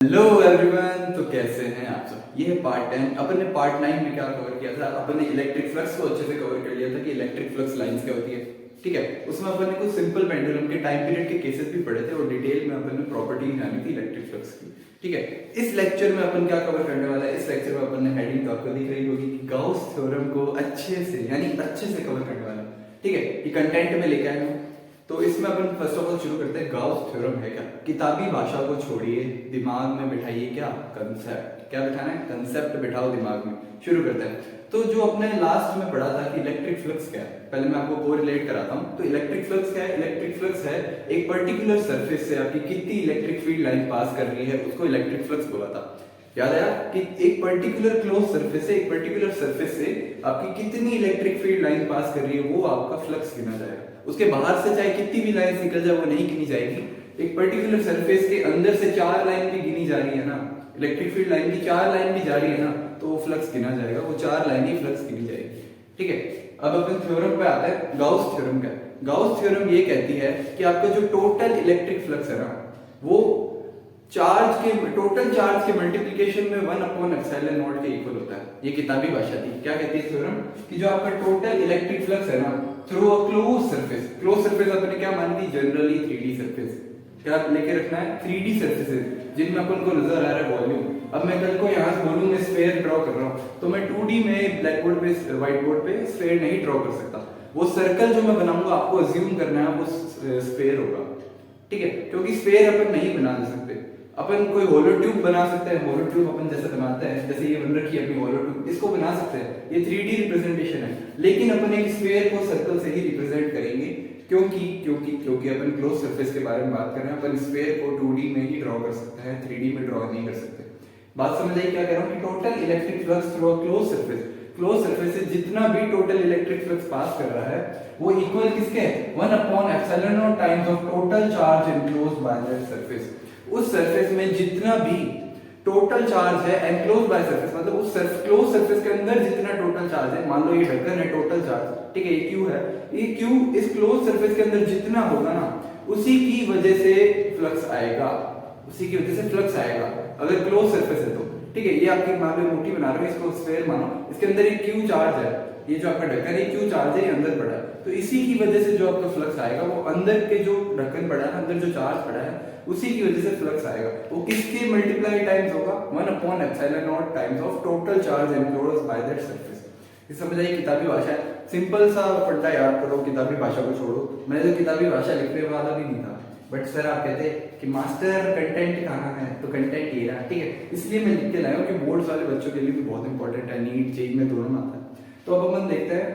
Hello everyone, तो कैसे हैं आप सब। ये है पार्ट 10। अपन ने पार्ट 9 में क्या कवर किया था। अपन ने इलेक्ट्रिक फ्लक्स को अच्छे से कवर कर लिया था कि इलेक्ट्रिक फ्लक्स लाइंस क्या होती है। ठीक है, उसमें अपन ने कुछ सिंपल पेंडुलम के टाइम पीरियड के केसेस भी पढ़े थे और डिटेल में अपन ने प्रॉपर्टी जानी थी इलेक्ट्रिक फ्लक्स की। ठीक है, इस लेक्चर में अपन क्या कवर करने वाला है। इस लेक्चर में अपन ने हेडिंग तो आपको दिख रही होगी कि गाउस थ्योरम को अच्छे से कवर करने वाला है। ठीक है, ये कंटेंट में लेके आया हूं। तो इसमें अपन फर्स्ट ऑफ ऑल शुरू करते हैं। गाउस थ्योरम है क्या। किताबी भाषा को छोड़िए, दिमाग में बिठाइए क्या कंसेप्ट। क्या बिठाना है, कंसेप्ट बिठाओ दिमाग में। शुरू करते हैं। तो जो अपने लास्ट में पढ़ा था कि इलेक्ट्रिक फ्लक्स क्या है, पहले मैं आपको कोरिलेट कराता हूं। तो इलेक्ट्रिक फ्लक्स क्या है। इलेक्ट्रिक फ्लक्स है एक पर्टिकुलर सरफेस से आपकी कितनी इलेक्ट्रिक फील्ड लाइन पास कर रही है, उसको इलेक्ट्रिक फ्लक्स बोला था। याद आया कि एक पर्टिकुलर क्लोज सरफेस से आपकी कितनी इलेक्ट्रिक फील्ड लाइन पास कर रही है, वो आपका फ्लक्स गिना जाएगा। उसके बाहर से चाहे कितनी भी लाइन निकल जाए वो नहीं गिनी जाएगी। एक पर्टिकुलर सरफेस के अंदर से 4 लाइन भी गिनी जा रही है ना, इलेक्ट्रिक फील्ड लाइन की 4 लाइन भी जा रही है ना, तो वो फ्लक्स गिना जाएगा। वो 4 लाइन ही फ्लक्स गिनी जाएगी। ठीक है, अब अपन थ्योरम पे आते हैं। गाउस थ्योरम का, गाउस थ्योरम ये कहती है कि आपका जो टोटल इलेक्ट्रिक फ्लक्स है ना, वो टोटल चार्ज के मल्टीप्लिकेशन में 1/ε0 के इक्वल होता है। ये किताबी भाषा थी। क्या कहती है थ्योरम कि जो आपका टोटल इलेक्ट्रिक फ्लक्स है ना थ्रू अ क्लोज सरफेस अपने क्या मानी थी, जनरली 3D सरफेस। क्या लेके रखना है, 3D सरफेसेस जिनमें अपन को नजर आ रहा है वॉल्यूम। अब मैं कल को यहाँ से बोलूं मैं स्फेयर ड्रॉ कर रहा हूँ, तो मैं 2D में ब्लैक बोर्ड पे व्हाइट बोर्ड पे स्फेयर नहीं ड्रॉ कर सकता। वो सर्कल जो मैं बनाऊंगा आपको अज्यूम करना है वो स्फेयर होगा। ठीक है, क्योंकि स्फेयर अपन नहीं बना सकते। अपन कोई होलो ट्यूब बना सकते हैं। होलो ट्यूब अपन जैसे बनाते हैं, जैसे ये बन रखी है अपनी होलो ट्यूब, इसको बना सकते हैं। ये 3D रिप्रेजेंटेशन है। लेकिन अपन एक स्फेयर को सर्कल से ही रिप्रेजेंट करेंगे, क्योंकि अपन क्लोज सरफेस के बारे में बात कर रहे हैं। अपन स्फेयर को 2D में ही ड्रॉ कर सकते हैं, 3D में ड्रॉ नहीं कर सकते। बात समझ आई क्या कह रहा हूँ कि total electric flux through a close surface से जितना भी टोटल इलेक्ट्रिक फ्लक्स पास कर रहा है वो इक्वल किसके है, 1/ε0 times of total charge enclosed by that surface. उस सरफेस में जितना भी टोटल चार्ज है एनक्लोज बाय सरफेस, मतलब उस क्लोज सरफेस के अंदर जितना टोटल चार्ज है, मान लो ये ढक्कन है टोटल चार्ज, ठीक है, ये क्यू है। ये क्यू इस क्लोज सरफेस के अंदर जितना होगा ना, उसी की वजह से फ्लक्स आएगा। अगर क्लोज सरफेस है तो ठीक है। ये आपकी मान लो मोटी बना रहे हो, इसको स्फेयर मानो, इसके अंदर एक क्यू चार्ज है। ये जो आपका ढक्कन है क्यू चार्ज है, ये अंदर पड़ा है, तो इसी की वजह से जो आपका फ्लक्स आएगा वो अंदर के जो ढक्कन पड़ा है, अंदर जो चार्ज पड़ा है, उसी की वजह से फ्लक्स आएगा। वो किसके मल्टीप्लाई टाइम्स होगा, 1/ε0 times of total charge enclosed by that surface. ये समझ आई किताबी भाषा है। सिंपल सा फंडा याद करो, किताबी भाषा को छोड़ो। मैं तो किताबी भाषा लिखने वाला भी नहीं था, बट सर आप कहते कि मास्टर कंटेंट कहाँ है, तो कंटेंट ये रहा। ठीक है, इसलिए मैं लिख के लाया हूँ कि बोर्ड्स वाले बच्चों के लिए भी बहुत इंपॉर्टेंट है, नीट जेईई में दोनों में आता है। तो अब अपन देखते हैं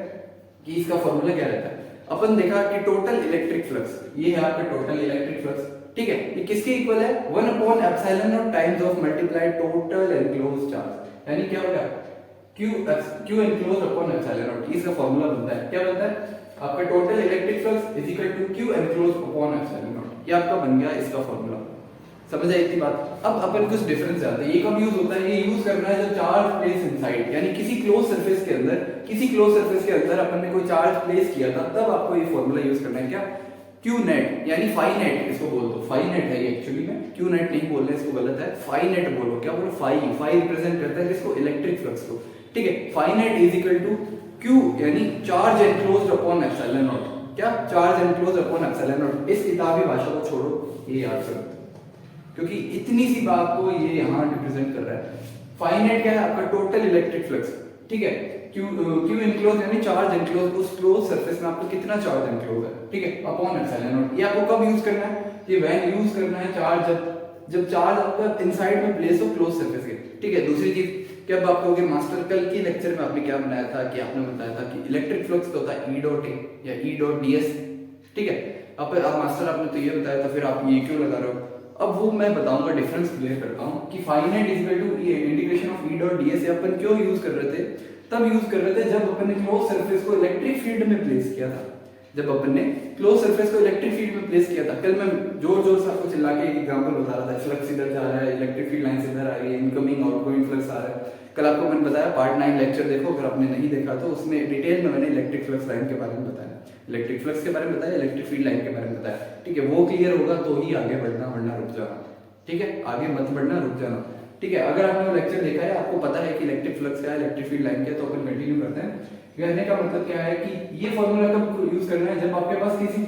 कि इसका फॉर्मूला क्या रहता है। अपन देखा कि टोटल इलेक्ट्रिक फ्लक्स, ये है आपका टोटल इलेक्ट्रिक फ्लक्स। ठीक है, ये किसके इक्वल है, 1/ε0 times of multiply total enclosed charge. यानी क्या होगा, Q एनक्लोज्ड अपॉन ε0। इसका फॉर्मूला बनता है, क्या बनता है, आपका total electric flux is equal to Q enclosed upon ε0। ये आपका बन गया इसका फॉर्मूला। समझ आई इतनी बात। अब अपन कुछ डिफरेंस आते हैं। ये कब यूज होता है, ये यूज करना है जब चार्ज प्लेस इनसाइड, यानी किसी क्लोज सरफेस के अंदर अपन ने कोई चार्ज प्लेस किया था, तब आपको ये फॉर्मूला यूज करना है। क्या, क्यू नेट यानी फाई नेट, इसको बोल दो फाई नेट है ये एक्चुअली में, क्यू नेट नहीं बोल रहे, इसको गलत है, फाई नेट बोलो। क्या बोलो, फाई रिप्रेजेंट करता है किसको, इलेक्ट्रिक फ्लक्स को। ठीक है, phi net is equal to Q यानी चार्ज एनक्लोज्ड अपॉन ε0। क्या, चार्ज एनक्लोज्ड अपॉन ε0। इस किताबी भाषा को छोड़ो, ये याद करो, क्योंकि इतनी सी बात को ये यहाँ रिप्रेजेंट कर रहा है। फाई नेट क्या है, आपका टोटल इलेक्ट्रिक फ्लक्स। ठीक है, क्यू एनक्लोज यानी चार्ज एनक्लोज, उस क्लोज सरफेस में आपको कितना चार्ज एनक्लोज है, ठीक है, अपॉन ε0। ये आपको कब यूज करना है, ये व्हेन यूज करना है चार्ज जब चार्ज आपका इनसाइड में प्लेस हो क्लोज सरफेस के। ठीक है, दूसरी चीज क्या बात करोगे, मास्टर कल की लेक्चर में आपने क्या बनाया था कि आपने बताया था कि इलेक्ट्रिक फ्लक्स तो होता है E.A या E.ds। ठीक है, अब मास्टर आपने तो ये बताया था, फिर आप ये क्यों लगा रहे हो। अब वो मैं बताऊंगा, डिफरेंस क्लियर करता हूं कि phi net is equal to integration of E.ds अपन क्यों यूज कर रहे थे, तब यूज कर रहे थे जब अपन ने क्लोज सरफेस को इलेक्ट्रिक फील्ड में प्लेस किया था। जब अपन ने क्लोज सरफेस को इलेक्ट्रिक फील्ड में प्लेस किया था, कल मैं जोर से आपको चिल्ला के एग्जांपल बता रहा था, फ्लक्स इधर जा रहा है, इलेक्ट्रिक फील्ड लाइन इधर आ रही है, इनकमिंग आउटगोइंग फ्लक्स आ रहा है। कल आपको मैंने बताया पार्ट 9 लेक्चर देखो, अगर आपने नहीं देखा तो उसमें डिटेल में मैंने इलेक्ट्रिक फ्लक्स लाइन के बारे में बताया, इलेक्ट्रिक फ्लक्स के बारे में बताया, इलेक्ट्रिक फील्ड लाइन के बारे में बताया। ठीक है, वो क्लियर होगा तो ही आगे बढ़ना, वरना रुक जाना। ठीक है, आगे मत बढ़ना, रुक जाना। ठीक है, अगर आपने वो लेक्चर देखा है, आपको पता है कि इलेक्ट्रिक फ्लक्स क्या है, इलेक्ट्रिक फील्ड लाइन क्या है, तो अपन कंटिन्यू करते हैं। कहने का मतलब क्या है कि ये फॉर्मूला कब यूज करना है, जब आपके पास किसी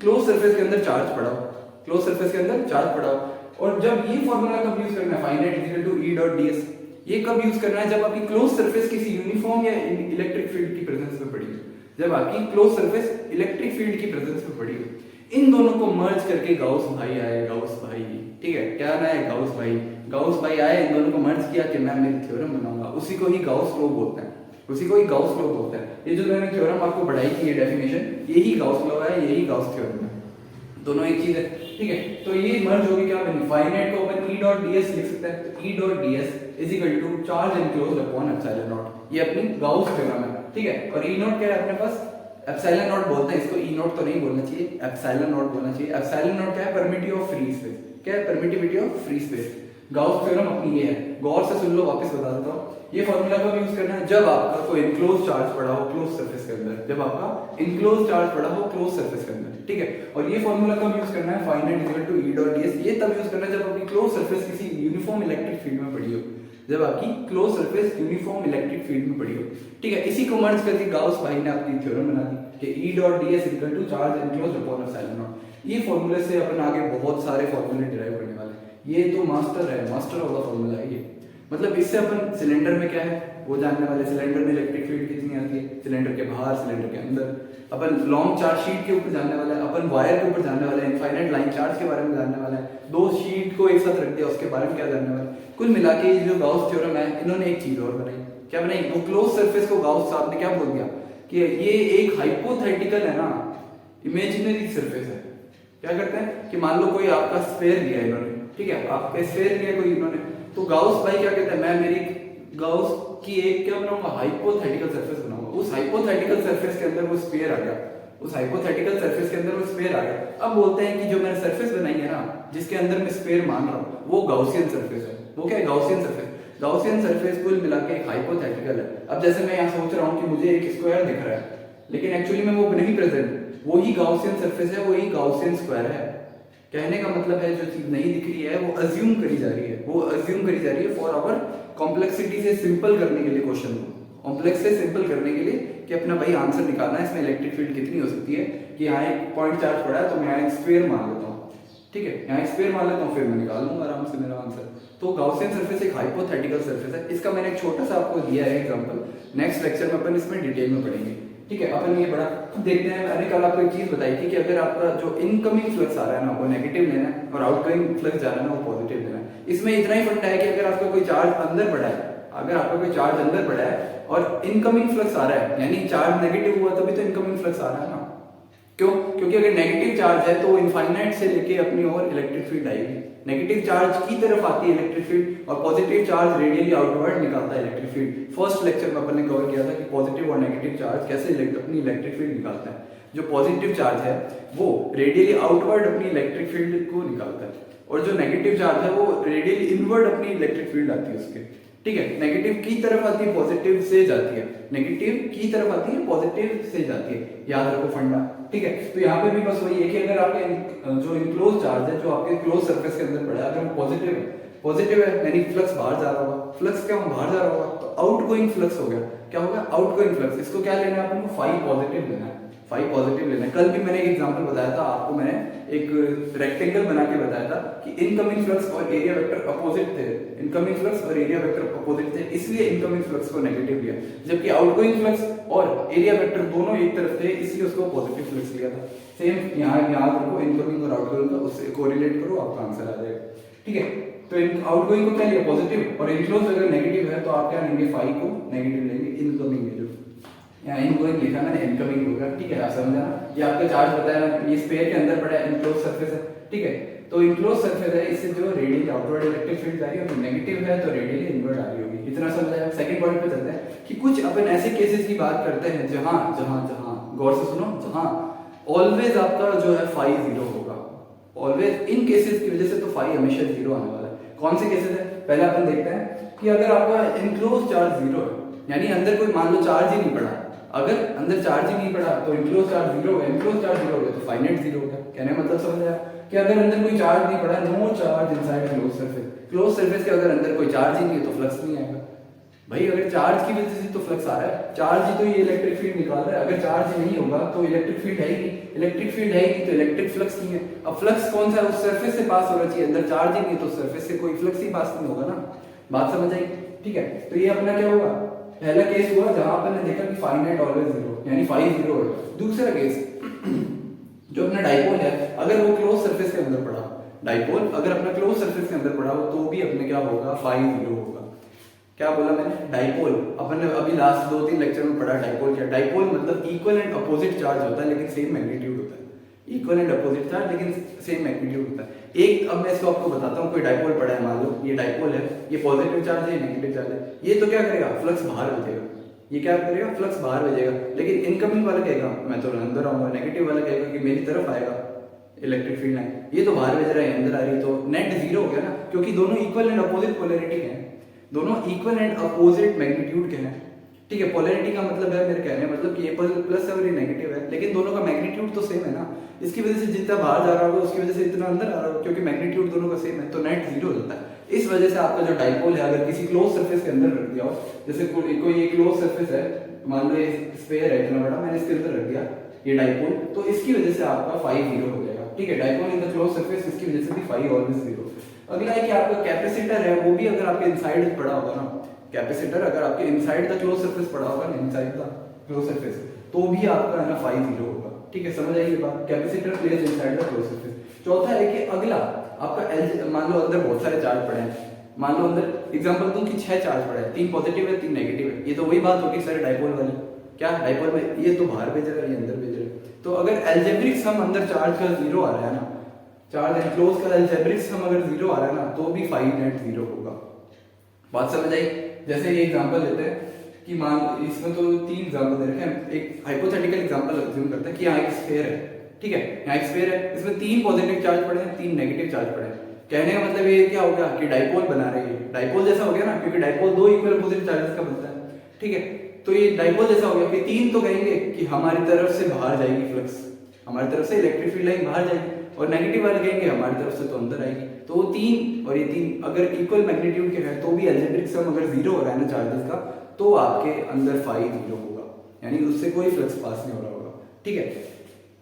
क्लोज सरफेस के अंदर चार्ज पड़ा हो, क्लोज सरफेस के अंदर चार्ज पड़ा हो। और जब ये फॉर्मूला कब यूज करना है, phi net is equal to E dot ds, ये कब यूज करना है, जब आपकी क्लोज सरफेस किसी यूनिफॉर्म या इलेक्ट्रिक फील्ड की प्रेजेंस में पड़ी हो, जब आपकी क्लोज सरफेस इलेक्ट्रिक फील्ड की प्रेजेंस में पड़ी हो। इन दोनों को मर्ज करके गाउस भाई आए, गाउस भाई, ठीक है, क्या ना है, गाउस भाई, गाउस भाई आए, इन दोनों को मर्ज किया कि मैं मेरी थ्योरम बनाऊंगा, उसी को ही गाउस लॉ बोलते हैं, उसी को ही गाउस लॉ बोलते हैं। ये जो मैंने थ्योरम आपको पढ़ाई की है डेफिनेशन, यही गाउस लॉ है, यही गाउस थ्योरम है, दोनों एक चीज है। ठीक है, तो ये मर्ज होगी क्या बनी, फाइनाइट को अपन E डॉट ds लिख सकते हैं, तो E dot ds is equal to charge enclosed upon epsilon not, ये अपनी गाउस थ्योरम है। ठीक है, और E नॉट क्या है अपने पास, एप्सिलॉन नॉट बोलते हैं इसको, E नॉट तो नहीं बोलना चाहिए, एप्सिलॉन नॉट बोलना चाहिए। एप्सिलॉन नॉट क्या है, परमिटिविटी ऑफ फ्री स्पेस, क्या है, permittivity of free space. Gauss theorem अपनी ये है, गौर से सुन लो, वापस बता देता हूँ। ये फॉर्मूला कब यूज करना है, जब आपका कोई इनक्लोज चार्ज पड़ा हो क्लोज सरफेस के अंदर, जब आपका इनक्लोज चार्ज पड़ा हो क्लोज सरफेस के अंदर। ठीक है, और ये फॉर्मूला कब यूज करना है, phi net is equal to E dot ds, ये तब यूज करना है जब आपकी क्लोज सरफेस किसी यूनिफॉर्म इलेक्ट्रिक फील्ड में पड़ी हो, जब आपकी close surface uniform electric field में पड़ी हो। ठीक है, इसी को मर्ज करके गाउस भाई ने अपनी थ्योरम बना दी कि E dot ds equal to charge enclosed upon epsilon not. ये फॉर्मूले से अपन आगे बहुत सारे फॉर्मूले डिराइव करने वाले हैं, ये तो मास्टर है, मास्टर ऑफ द फॉर्मूला है ये। मतलब इससे अपन सिलेंडर में क्या है वो जानने वाले, सिलेंडर में इलेक्ट्रिक फील्ड कितनी आती है, सिलेंडर के बाहर, सिलेंडर के अंदर। अपन लॉन्ग चार्ज शीट के ऊपर जानने वाला है, अपन वायर के ऊपर जानने वाला है, इनफाइनाइट लाइन चार्ज के बारे में जानने वाला है, दो शीट को एक साथ रख दिया उसके बारे में क्या जानने वाला है। कुल मिला के जो गाउस थ्योरम है, इन्होंने एक चीज और बनाई, क्या बनाई, वो क्लोज सरफेस को गाउस साहब ने क्या बोल दिया कि ये एक हाइपोथेटिकल है ना, इमेजिनरी सरफेस है। क्या करते हैं कि मान लो कोई आपका स्फीयर लिया है इन्होंने, ठीक है, आपका स्फीयर लिया कोई इन्होंने, तो गाउस भाई क्या कहते हैं, मैं मेरी गाउस की एक क्या बनाऊंगा, हाइपोथेटिकल सरफेस बनाऊंगा। उस हाइपोथेटिकल सरफेस के अंदर वो स्फीयर आ गया, उस हाइपोथेटिकल सरफेस के अंदर वो स्फीयर आ गया। अब बोलते हैं कि जो मैंने सरफेस बनाई है ना, जिसके अंदर मैं स्फीयर मान रहा हूँ, वो गाउसियन सरफेस है। वो क्या है, गाउसियन सरफेस। गाउसियन सरफेस कुल मिला के एक हाइपोथेटिकल है। अब जैसे मैं यहाँ सोच रहा हूँ कि मुझे एक स्क्वायर दिख रहा है, लेकिन एक्चुअली में वो नहीं प्रेजेंट, वही गाउसियन सरफेस है, वही गाउसियन स्क्वायर है। कहने का मतलब है जो चीज नहीं दिख रही है वो अज्यूम करी जा रही है, वो अज्यूम करी जा रही है फॉर आवर कॉम्प्लेक्सिटी से सिंपल करने के लिए, क्वेश्चन को कॉम्प्लेक्स से सिंपल करने के लिए, कि अपना भाई आंसर निकालना है इसमें इलेक्ट्रिक फील्ड कितनी हो सकती है, कि यहाँ एक पॉइंट चार्ज पड़ा है तो मैं यहाँ एक स्फीयर मान लेता हूँ, ठीक है, यहाँ एक स्फीयर मान लेता हूँ, फिर मैं निकाल लूंगा आराम से मेरा आंसर। तो गाउसियन सरफेस एक हाइपोथेटिकल सरफेस है। इसका मैंने एक छोटा सा आपको दिया है एग्जांपल, नेक्स्ट लेक्चर में अपन इसमें डिटेल में पढ़ेंगे। ठीक है, अपन ये बड़ा देखते हैं। मैंने कल आपको एक चीज बताई थी कि अगर आपका जो इनकमिंग फ्लक्स आ रहा है ना वो नेगेटिव लेना है, और आउटगोइंग फ्लक्स जा रहा है ना वो पॉजिटिव लेना है। इसमें इतना ही फंडा है कि अगर आपका कोई चार्ज अंदर पड़ा है, अगर आपका कोई चार्ज अंदर पड़ा है और इनकमिंग फ्लक्स आ रहा है, यानी चार्ज नेगेटिव हुआ तभी तो इनकमिंग फ्लक्स आ रहा है ना। क्यों? क्योंकि अगर नेगेटिव चार्ज है तो वो इनफाइनाइट से लेके अपनी ओर इलेक्ट्रिक फील्ड आएगी, नेगेटिव चार्ज की तरफ आती है इलेक्ट्रिक फील्ड, और पॉजिटिव चार्ज रेडियली आउटवर्ड निकालता है इलेक्ट्रिक फील्ड। फर्स्ट लेक्चर में अपन ने कवर किया था कि पॉजिटिव और नेगेटिव चार्ज कैसे अपनी इलेक्ट्रिक फील्ड निकालता है। जो पॉजिटिव चार्ज है वो रेडियली आउटवर्ड अपनी इलेक्ट्रिक फील्ड को निकालता है, और जो नेगेटिव चार्ज है वो रेडियली इनवर्ड अपनी इलेक्ट्रिक फील्ड आती है उसके। ठीक है, नेगेटिव की तरफ आती है, पॉजिटिव से जाती है, नेगेटिव की तरफ आती है, पॉजिटिव से जाती है, याद रखो फंडा। ठीक है, तो यहाँ पे भी बस वही है कि अगर आपके जो इनक्लोज चार्ज है, जो आपके क्लोज सरफेस के अंदर पड़ा है, अगर वो पॉजिटिव है यानी फ्लक्स बाहर जा रहा होगा, फ्लक्स क्या बाहर जा रहा होगा, तो आउटगोइंग फ्लक्स हो गया। क्या होगा? Outgoing flux. इसको क्या लेना है अपन को? फाई पॉजिटिव लेना है, फाई पॉजिटिव लेना है। कल भी मैंने एक एग्जांपल बताया था आपको, मैंने एक रेक्टेंगल बना के बताया था कि इनकमिंग फ्लक्स और एरिया वेक्टर अपोजिट थे, इनकमिंग फ्लक्स और एरिया वेक्टर अपोजिट थे, इसलिए इनकमिंग फ्लक्स को नेगेटिव लिया, जबकि आउटगोइंग फ्लक्स और एरिया वेक्टर दोनों एक तरफ थे, इसलिए उसको पॉजिटिव फ्लक्स लिया था। सेम यहाँ याद रखो, इनकमिंग और आउटगोइंग का उससे कोरिलेट करो, आपका आंसर आ जाएगा। ठीक है, तो आउटगोइंग को क्या लिया? पॉजिटिव, और इनक्लोज अगर नेगेटिव है तो आप क्या लेंगे? फाई को नेगेटिव लेंगे। इनकमिंग में जो यहाँ इनगोइंग लिखा मैंने, इनकमिंग होगा। ठीक है, आप समझ आना। ये आपका चार्ज बताया, ये स्फीयर के अंदर पड़ा है, इनक्लोज सरफेस है। ठीक है, तो इनक्लोज सरफेस है, इससे जो रेडियली आउटवर्ड इलेक्ट्रिक फील्ड आ रही है, तो नेगेटिव है तो रेडियली इनवर्ड आ रही होगी। इतना समझ आया। सेकंड पॉइंट पे चलते हैं कि कुछ अपन ऐसे केसेस की बात करते हैं जहां जहां जहां गौर से सुनो, जहां ऑलवेज आपका जो है फाई जीरो होगा। ऑलवेज इन केसेस की वजह से तो फाई हमेशा जीरो आने वाला है। कौन से केसेस है? पहला अपन देखते हैं कि अगर आपका इनक्लोज चार्ज जीरो है, यानी अंदर कोई मान लो चार्ज ही नहीं पड़ा, अगर अंदर चार्ज ही नहीं पड़ा तो इनक्लोज चार्ज जीरो होगा, इनक्लोज चार्ज जीरो होगा तो फाइनाइट जीरो होगा। कहने का मतलब समझ आया? कि अगर अंदर कोई चार्ज नहीं पड़ा, no charge inside close surface, close surface के अगर अंदर कोई चार्ज ही नहीं है तो फ्लक्स नहीं आएगा। भाई अगर चार्ज की वजह से तो फ्लक्स आ रहा है, चार्ज ही तो ये इलेक्ट्रिक फील्ड निकाल रहा है, अगर चार्ज नहीं होगा तो इलेक्ट्रिक फील्ड है ही नहीं, इलेक्ट्रिक फील्ड है ही नहीं तो इलेक्ट्रिक फ्लक्स नहीं है। अब फ्लक्स कौन सा है, उस सरफेस से पास होना चाहिए, अंदर चार्ज ही नहीं तो सरफेस से कोई फ्लक्स ही पास नहीं होगा ना। बात समझ आई? ठीक है, तो ये अपना क्या होगा, पहला केस हुआ जहां अपन ने देखा कि फाइनाइट ऑलवेज जीरो, यानी फाई जीरो होगा। दूसरा केस जो अपना डाइपोल है, अगर वो क्लोज सरफेस के अंदर पड़ा, डाइपोल अगर अपना क्लोज सरफेस के अंदर पड़ा हो तो भी अपने क्या होगा, फाई जीरो होगा। क्या बोला मैंने, डाइपोल, अपन ने अभी लास्ट 2-3 लेक्चर में पढ़ा डाइपोल क्या, डाइपोल मतलब इक्वल एंड अपोजिट चार्ज होता है लेकिन सेम मैग्नीट्यूड होता है, इक्वल एंड अपोजिट चार्ज लेकिन सेम मैग्नीट्यूड होता है। एक अब मैं इसको आपको बताता हूँ, कोई डाइपोल पड़ा है, मान लो ये डाइपोल है, ये पॉजिटिव चार्ज है, नेगेटिव चार्ज है, ये तो क्या करेगा, फ्लक्स बाहर भेजेगा, ये क्या करेगा, फ्लक्स बाहर भेजेगा, लेकिन इनकमिंग वाला कहेगा मैं तो अंदर आऊंगा, नेगेटिव वाला कहेगा कि मेरी तरफ आएगा इलेक्ट्रिक फील्ड लाइन, ये तो बाहर भेज रहा है, अंदर आ रही है, तो नेट जीरो हो गया ना, क्योंकि दोनों इक्वल एंड अपोजिट पोलैरिटी है, दोनों इक्वल एंड अपोजिट मैग्नीट्यूड के हैं। ठीक है, पोलैरिटी का मतलब है, मेरे कहने मतलब कि ये प्लस है और ये नेगेटिव है, लेकिन दोनों का मैग्नीट्यूड तो सेम है ना, इसकी वजह से जितना बाहर जा रहा होगा उसकी वजह से इतना अंदर आ रहा होगा, क्योंकि मैग्नीट्यूड दोनों का सेम है, तो नेट जीरो हो जाता है। इस वजह से आपका जो डाइपोल है, अगर किसी क्लोज सरफेस के अंदर रख दिया हो, जैसे कोई ये क्लोज सरफेस है, मान लो ये स्फीयर है इतना बड़ा, मैंने इसके अंदर रख दिया ये डाइपोल, तो इसकी वजह से आपका फाई जीरो हो जाएगा। ठीक है, dipole in the close surface, इसकी वजह से भी फाई ऑलवेज जीरो। अगला है कि आपका कैपेसिटर है, वो भी अगर आपके इनसाइड पड़ा होगा ना, कैपेसिटर अगर आपके इनसाइड द क्लोज सरफेस पड़ा होगा ना, इनसाइड द क्लोज सरफेस, तो भी आपका है ना फाई जीरो होगा। ठीक है, समझ आई ये बात, capacitor place inside the close surface. चौथा है कि अगला आपका एल, मान लो अंदर बहुत सारे चार्ज पड़े हैं, मान लो अंदर एग्जांपल दूं कि 6 चार्ज पड़े हैं, 3 पॉजिटिव है 3 नेगेटिव है, ये तो वही बात होगी सर डाइपोल वाली, क्या डाइपोल में ये तो बाहर भेज रहा है, ये अंदर भेज रहा है, तो अगर एल्जेब्रिक सम अंदर चार्ज का जीरो आ रहा है ना, चार्ज एनक्लोज का एल्जेब्रिक सम अगर जीरो आ रहा है ना, तो भी फाई नेट जीरो होगा। बात समझ आई? जैसे ये एग्जांपल लेते हैं कि मान, इसमें तो 3 एग्जांपल दे रखे हैं, एक हाइपोथेटिकल एग्जांपल अज्यूम करते हैं कि यहाँ एक स्फीयर है, ठीक है, यहाँ एक स्फीयर है, इसमें 3 पॉजिटिव चार्ज पड़े हैं 3 नेगेटिव चार्ज पड़े हैं। कहने का मतलब ये क्या होगा कि डाइपोल बना रही है, डाइपोल जैसा हो गया ना, क्योंकि डाइपोल 2 इक्वल अपोजिट चार्जेस का बनता है। ठीक है, तो ये डाइपोल जैसा हो गया कि 3 तो कहेंगे कि हमारी तरफ से बाहर जाएगी फ्लक्स, हमारी तरफ से इलेक्ट्रिक फील्ड लाइन बाहर जाएगी, और नेगेटिव वाले कहेंगे हमारी तरफ से तो अंदर आएगी। तो 3 और ये 3 अगर इक्वल मैग्नीट्यूड के हैं तो भी एल्जेब्रिक सम अगर जीरो हो रहा है ना चार्जेस का, तो आपके अंदर फाई जीरो होगा, यानी उससे कोई फ्लक्स पास नहीं हो रहा होगा। ठीक है,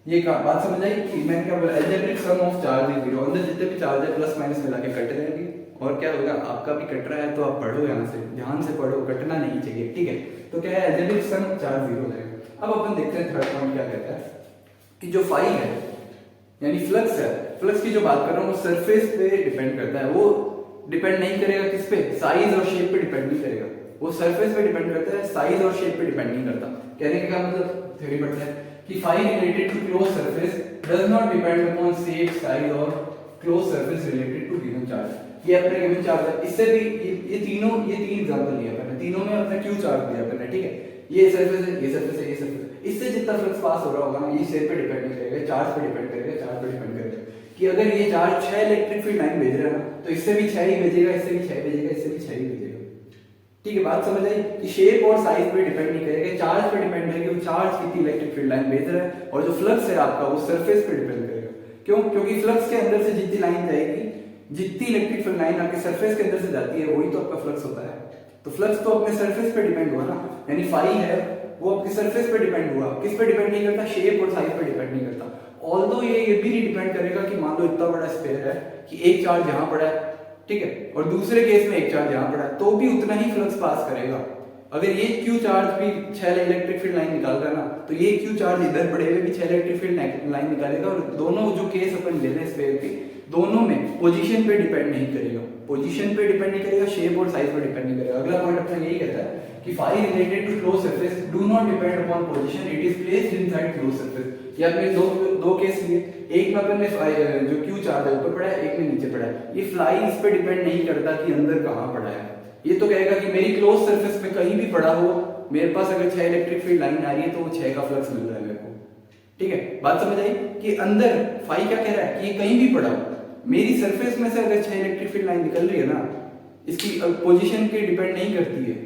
ये बात समझ आई कि मैंने क्या बोला, algebraic sum of charge is zero, अंदर जितने भी चार्ज है प्लस माइनस मिला के कट रहेंगे, और क्या होगा आपका भी कट रहा है तो आप पढ़ो, यहाँ से ध्यान से पढ़ो, कटना नहीं चाहिए। ठीक है, तो क्या है, एल्जेब्रिक सम चार्ज जीरो हो जाएगा। अब अपन देखते हैं थर्ड पॉइंट क्या कहता है कि जो फाई है यानी फ्लक्स है, फ्लक्स की जो बात कर रहा हूँ वो सरफेस पे डिपेंड करता है, वो डिपेंड नहीं करेगा किस पे, साइज और शेप पे डिपेंड नहीं करेगा, वो सरफेस पे डिपेंड करता है, साइज और शेप पे डिपेंड नहीं करता। कहने का मतलब थ्योरी पढ़ते हैं कि phi related to close surface does not depend upon shape, size और close surface related to given charge. ये अपने गिवन चार्ज है, इससे भी ये 3 एग्जांपल लिए अपन ने, तीनों में अपने क्यू चार्ज दिया अपन ने। ठीक है, ये सरफेस है, ये सरफेस है, ये सरफेस है, इससे जितना फ्लक्स पास हो रहा होगा ना, ये शेप पे डिपेंड नहीं करेगा, चार्ज पे डिपेंड करेगा, चार्ज पे डिपेंड करेगा कि अगर ये चार्ज 6 इलेक्ट्रिक फील्ड लाइन भेज रहा है ना, तो इससे भी 6 ही भेजेगा, इससे भी 6 भेजेगा, इससे भी 6 ही भेजेगा। ठीक है, बात समझ आई कि शेप और साइज पे डिपेंड नहीं करेगा, चार्ज पे डिपेंड करेगा, वो चार्ज कितनी इलेक्ट्रिक फील्ड लाइन भेज रहा है, और जो फ्लक्स है आपका वो सरफेस पे डिपेंड करेगा। क्यों? क्योंकि फ्लक्स के अंदर से जितनी लाइन जाएगी, जितनी इलेक्ट्रिक फील्ड लाइन आपके सरफेस के अंदर से जाती है, वही तो आपका फ्लक्स होता है। तो फ्लक्स तो अपने सरफेस पे डिपेंड हुआ ना, यानी फाई है वो आपके सरफेस पे डिपेंड हुआ, किस पे डिपेंड नहीं करता, शेप और साइज पे डिपेंड नहीं करता। ऑल्दो ये भी नहीं डिपेंड करेगा कि मान लो इतना बड़ा स्फीयर है कि एक चार्ज यहाँ पड़ा है, ठीक है, और दूसरे केस में एक चार्ज यहाँ पड़ा है, तो भी उतना ही फ्लक्स पास करेगा। अगर ये क्यू चार्ज भी 6 इलेक्ट्रिक फील्ड लाइन निकाल रहा है ना, तो ये क्यू चार्ज इधर पड़े हुए भी 6 इलेक्ट्रिक फील्ड लाइन निकालेगा, और दोनों जो केस अपन ले रहे हैं स्फीयर के, दोनों में पोजीशन पे डिपेंड नहीं करेगा, पोजीशन पे डिपेंड नहीं करेगा, शेप और साइज पे डिपेंड नहीं करेगा। अगला पॉइंट अपना यही कहता है कि phi related to close surface do not depend upon position, it is placed inside close surface. ये आपने दो केस लिए, एक में अपन ने जो क्यू चार्ज है ऊपर पड़ा है, एक में नीचे पड़ा है। ये फ्लाई इस पे डिपेंड नहीं करता कि अंदर कहाँ पड़ा है, ये तो कहेगा कि मेरी क्लोज सरफेस में कहीं भी पड़ा हो, मेरे पास अगर 6 इलेक्ट्रिक फील्ड लाइन आ रही है तो वो 6 का फ्लक्स मिल रहा है मेरे को। ठीक है, बात समझ आई कि अंदर फाई क्या कह रहा है कि ये कहीं भी पड़ा हो, मेरी सरफेस में से अगर 6 इलेक्ट्रिक फील्ड लाइन निकल रही है ना, इसकी पोजीशन के डिपेंड नहीं करती है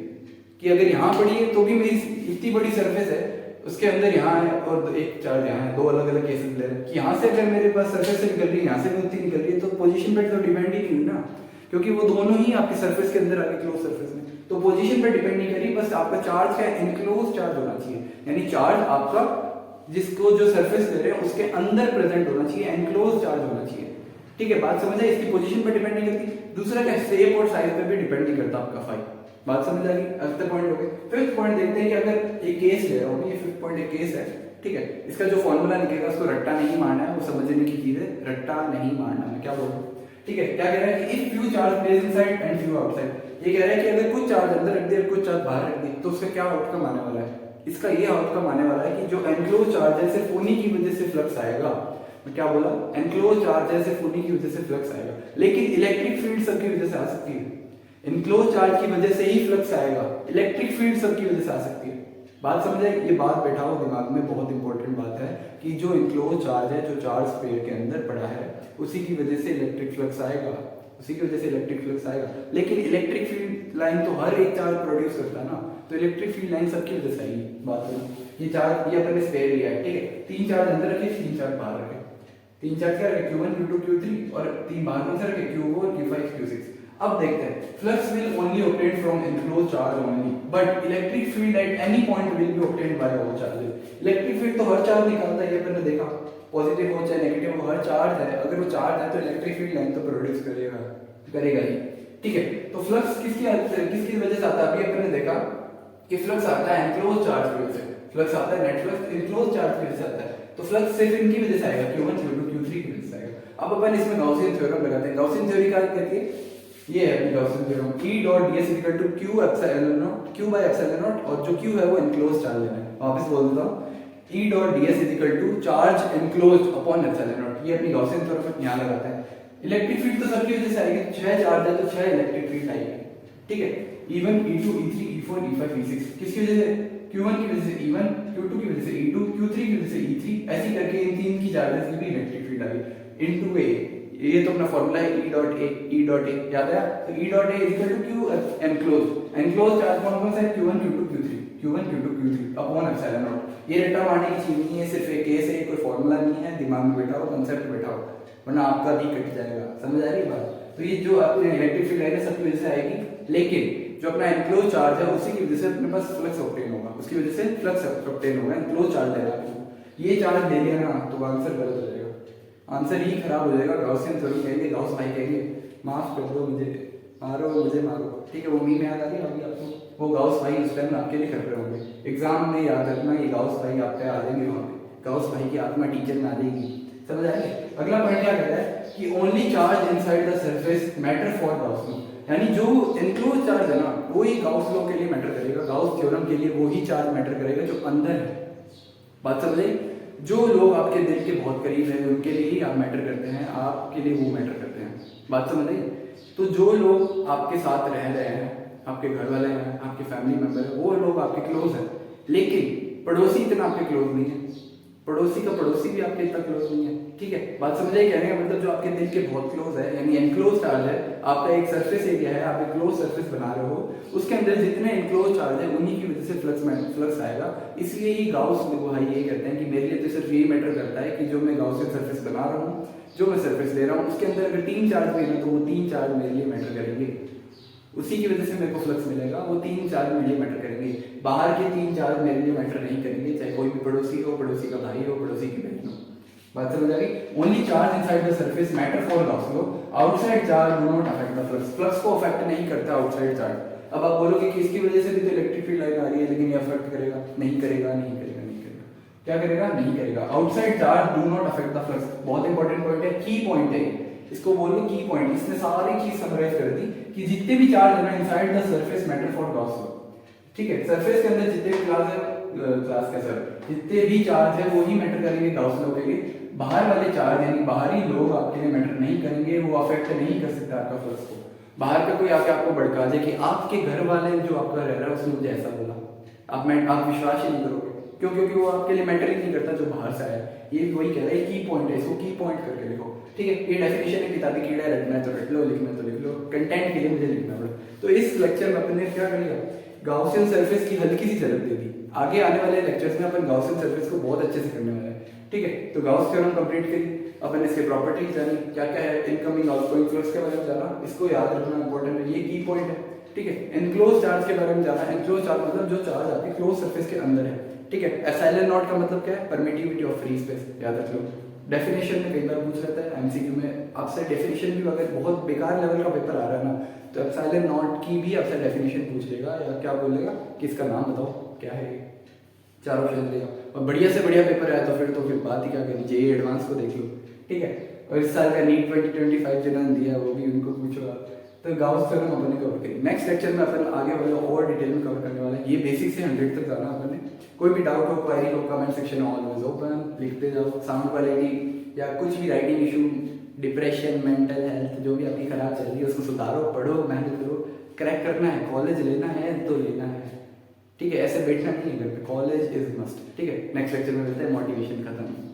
कि अगर यहाँ पड़ी है तो भी मेरी इतनी बड़ी सरफेस है, उसके अंदर यहाँ है और एक चार्ज यहाँ है, दो अलग अलग केसेस ले रहे हैं कि यहाँ से अगर मेरे पास सरफेस से निकल रही है, यहाँ से भी निकल रही है, तो पोजीशन पे तो डिपेंड ही नहीं हुई ना, क्योंकि वो दोनों ही आपके सरफेस के अंदर आ गए, क्लोज सरफेस में, तो पोजीशन पे डिपेंड नहीं करी, बस आपका चार्ज का इनक्लोज चार्ज होना चाहिए, यानी चार्ज आपका जिसको जो सरफेस ले रहे हैं उसके अंदर प्रेजेंट होना चाहिए, एनक्लोज चार्ज होना चाहिए। ठीक है, बात समझ आई? इसकी पोजीशन पे डिपेंड नहीं करती। दूसरा क्या, शेप और साइज पे भी डिपेंड नहीं करता आपका फाई। बात समझ आ गई? अगला पॉइंट हो गया। फिफ्थ पॉइंट देखते हैं कि अगर एक केस ले रहा हूं, ये फिफ्थ पॉइंट एक केस है, ठीक है, इसका जो फॉर्मूला निकलेगा उसको रट्टा नहीं मारना है, वो समझने की चीज है, रट्टा नहीं मारना है। क्या बोल रहा हूं? ठीक है, क्या कह रहा है कि if few charge place inside and few outside, ये कह रहा है कि अगर कुछ चार्ज अंदर रख दिया कुछ चार्ज बाहर रख दिया तो उसका क्या आउटकम आने वाला है। इसका ये आउटकम आने वाला है कि जो एनक्लोज चार्ज है सिर्फ उन्हीं की वजह से फ्लक्स आएगा। मैं क्या बोला? एनक्लोज चार्ज है सिर्फ उन्हीं की वजह से फ्लक्स आएगा, लेकिन इलेक्ट्रिक फील्ड सबकी वजह से आ सकती है। इनक्लोज चार्ज की वजह से ही फ्लक्स आएगा, इलेक्ट्रिक फील्ड सबकी वजह से आ सकती है। बात समझे? ये बात बैठाओ दिमाग में, बहुत इंपॉर्टेंट बात है कि जो इनक्लोज चार्ज है, जो चार्ज स्फीयर के अंदर पड़ा है, उसी की वजह से इलेक्ट्रिक फ्लक्स आएगा, उसी की वजह से इलेक्ट्रिक फ्लक्स आएगा। लेकिन इलेक्ट्रिक फील्ड लाइन तो हर एक चार्ज प्रोड्यूस करता है ना, तो इलेक्ट्रिक फील्ड लाइन सबकी वजह से आएगी। बात करो, ये चार्ज ये अपने स्फीयर लिया है, ठीक है, तीन चार्ज अंदर रखे, तीन चार्ज बाहर रखे, तीन चार्ज क्या रखे, Q1 Q2 Q3, और तीन बाहर कौन से रखे, Q4 Q5 Q6। अब देखते हैं, flux will only obtain from enclose charge only, but electric field at any point will be obtain bye all charges. Electric field तो हर चार्ज निकालता है, ये अपन ने देखा, पॉजिटिव हो चाहे नेगेटिव हो, हर चार्ज है, अगर वो चार्ज है तो इलेक्ट्रिक फील्ड लाइन तो प्रोड्यूस करेगा ही। ठीक है, तो फ्लक्स किसकी वजह से आता है? अभी अपन ने देखा कि फ्लक्स आता है एनक्लोज चार्ज की वजह से, फ्लक्स आता है नेट फ्लक्स एनक्लोज चार्ज की वजह से आता है, तो फ्लक्स सिर्फ इनकी वजह से आएगा, Q1 Q2 Q3 की वजह से आएगा। अब अपन इसमें गॉसियन थ्योरम लगाते हैं। गॉसियन थ्योरी क्या कहती है? ये है अपनी Gaussian theorem, E dot ds equal to Q epsilon not, Q by epsilon not, और जो Q है वो एनक्लोज चार्ज है। वापस बोल देता हूं, E dot ds equal to charge enclosed upon epsilon not. ये अपनी गॉसियन थ्योरम यहां लगाते हैं। इलेक्ट्रिक फील्ड तो सबकी वजह से आएगी, 6 चार्ज है तो 6 इलेक्ट्रिक फील्ड आएगी। ठीक है, E1 E2 E3 E4 E5 E6 किसकी वजह से? Q1 की वजह से E1, Q2 की वजह से E2, Q3 की वजह से E3, ऐसी करके इन तीन की चार्जेस की भी इलेक्ट्रिक फील्ड आ गई इनटू A। ये तो अपना फार्मूला है E डॉट A याद है? तो E dot A equal to Q enclose charge कौन सा है? Q1 Q2 Q3 upon epsilon not. ये रट्टा मारने की चीज नहीं है, सिर्फ एक केस है, कोई फार्मूला नहीं है, दिमाग में बैठाओ, कांसेप्ट बैठाओ, वरना आपका भी कट जाएगा। समझ आ रही बात? तो ये जो अपने इलेक्ट्रिक फील्ड है सबकी वजह से आएगी, लेकिन जो अपना एनक्लोज चार्ज है उसी की वजह से अपने पास फ्लक्स ऑब्टेन होगा, उसकी वजह से फ्लक्स ऑब्टेन होगा। एनक्लोज चार्ज है आपको, ये चार्ज ले लिया ना तो आंसर गलत हो जाएगा, आंसर ही खराब हो जाएगा। गॉसियन थ्योरम कहेंगे, गॉस भाई कहेंगे माफ कर दो मुझे, मुझे मारो। ठीक है, वो मीम याद आ रही है अभी आपको? वो गॉस भाई उस टाइम आपके लिए कर रहे होंगे, एग्जाम में याद रखना, ये गॉस भाई आप पे आ जाएंगे, वहां पे गॉस भाई की आत्मा टीचर में आ जाएगी। समझ आएगी? अगला पॉइंट क्या कहता है कि only charge inside the surface matter for Gauss law, यानी जो एनक्लोज चार्ज है ना वो ही गाउस लॉ के लिए मैटर करेगा, गाउस थ्योरम के लिए वो ही चार्ज मैटर करेगा जो अंदर है। बात समझ आई? जो लोग आपके दिल के बहुत करीब हैं उनके लिए ही आप मैटर करते हैं, आपके लिए वो मैटर करते हैं। बात समझ आई? तो जो लोग आपके साथ रह रहे हैं, आपके घर वाले हैं, आपके फैमिली मेंबर है, वो लोग आपके क्लोज हैं, लेकिन पड़ोसी इतना आपके क्लोज नहीं है, पड़ोसी का पड़ोसी भी आपके इतना क्लोज नहीं है। ठीक है, बात समझ आई? कहने का मतलब जो आपके दिल के बहुत क्लोज है, यानी एनक्लोज चार्ज है, आपका एक सरफेस एरिया है, आप एक क्लोज सरफेस बना रहे हो, उसके अंदर जितने एनक्लोज चार्ज है उन्हीं की वजह से फ्लक्स आएगा। इसलिए ही गाउस भाई ये कहते हैं कि मेरे लिए तो सिर्फ यही मैटर करता है कि जो मैं गाउसियन सरफेस बना रहा हूँ, जो मैं सरफेस ले रहा हूँ, उसके अंदर अगर तीन चार्ज भी है तो वो तीन चार्ज मेरे लिए मैटर करेंगे, उसी की वजह से मेरे को फ्लक्स मिलेगा, वो तीन चार्ज मेरे लिए मैटर करेंगे। बाहर के तीन चार्ज मेरे लिए मैटर नहीं करेंगे, चाहे कोई भी पड़ोसी हो, पड़ोसी का भाई हो, पड़ोसी की बहन हो। बात समझ आ गई? Only charge inside the surface matter for Gauss law, outside charge do not affect the flux, flux को अफेक्ट नहीं करता आउटसाइड चार्ज। अब आप बोलोगे कि इसकी वजह से भी तो इलेक्ट्रिक फील्ड लाइन आ रही है, लेकिन ये अफेक्ट करेगा? नहीं करेगा, नहीं करेगा, नहीं करेगा। क्या करेगा? नहीं करेगा। Outside charge do not affect the flux, बहुत इंपॉर्टेंट पॉइंट है, की पॉइंट है, इसको बोलो की पॉइंट। इसने सारी चीज समराइज कर दी कि जितने भी चार्ज है ना inside the surface matter for Gauss law. ठीक है, सरफेस के अंदर जितने भी क्लास का सर जितने भी चार्ज है वो ही मैटर करेंगे गॉस लॉ के लिए। बाहर वाले चार्ज यानी बाहरी लोग आपके लिए मैटर नहीं करेंगे, वो अफेक्ट नहीं कर सकते आपका फ्लक्स को। बाहर का कोई आके आपको भड़का दे कि आपके घर वाले जो आपका रह रहा है उसने मुझे ऐसा बोला, आप विश्वास ही नहीं करोगे, क्यों? क्योंकि वो आपके लिए मैटर ही नहीं करता जो बाहर से आया। ये वही कह रहा है की पॉइंट है, इसको की पॉइंट करके लिखो, ठीक है। ये डेफिनेशन है, किताबी कीड़ा है, रटना है तो रट लो, लिखना है तो लिख लो, कंटेंट के लिए मुझे लिखना पड़ा। तो इस लेक्चर में अपन ने क्या कर लिया, गाउसियन सरफेस की हल्की सी झलक दे दी। आगे आने वाले लेक्चर्स में अपन गाउसियन सरफेस को बहुत अच्छे से करने वाले हैं, ठीक है। तो गाउस थ्योरम कंप्लीट करी, अपन इसके प्रॉपर्टीज जानी, क्या क्या है, इनकमिंग आउटगोइंग फ्लक्स के बारे में जाना, इसको याद रखना इंपॉर्टेंट है, ये की पॉइंट है, ठीक है। एनक्लोज चार्ज के बारे में जाना, एनक्लोज चार्ज मतलब जो चार्ज आपके क्लोज सरफेस के अंदर है, ठीक है। एप्सिलॉन नॉट का मतलब क्या है, परमिटिविटी ऑफ फ्री स्पेस, याद रख लो। डेफिनेशन में कई बार पूछ लेता है एमसीक्यू में आपसे, डेफिनेशन भी अगर बहुत बेकार लेवल का पेपर आ रहा है ना, तो एप्सिलॉन नॉट की भी आपसे डेफिनेशन पूछ लेगा, या क्या बोलेगा कि इसका नाम बताओ क्या है, चार ऑप्शन देगा। और बढ़िया से बढ़िया पेपर आया तो फिर बात ही क्या करनी, जेईई एडवांस को देख लो, ठीक है। और इस साल का नीट 2025 जिन्होंने दिया है वो भी उनको पूछोगा। तो गाउस थ्योरम अपन ने कवर करी। नेक्स्ट लेक्चर में अपन आगे वाले और डिटेल में कवर करने वाले हैं, ये बेसिक से 100 तक जाना अपन ने। कोई भी डाउट हो, क्वेरी हो, कमेंट सेक्शन ऑलवेज ओपन, लिखते जाओ। साउंड क्वालिटी या कुछ भी writing issue, depression, mental health जो भी आपकी खराब चल रही है उसको सुधारो, पढ़ो, मेहनत करो, क्रैक करना है, कॉलेज लेना है तो लेना है, ठीक है। ऐसे बैठना नहीं है घर पे, कॉलेज इज मस्ट, ठीक है। नेक्स्ट लेक्चर में मिलते हैं, मोटिवेशन खत्म।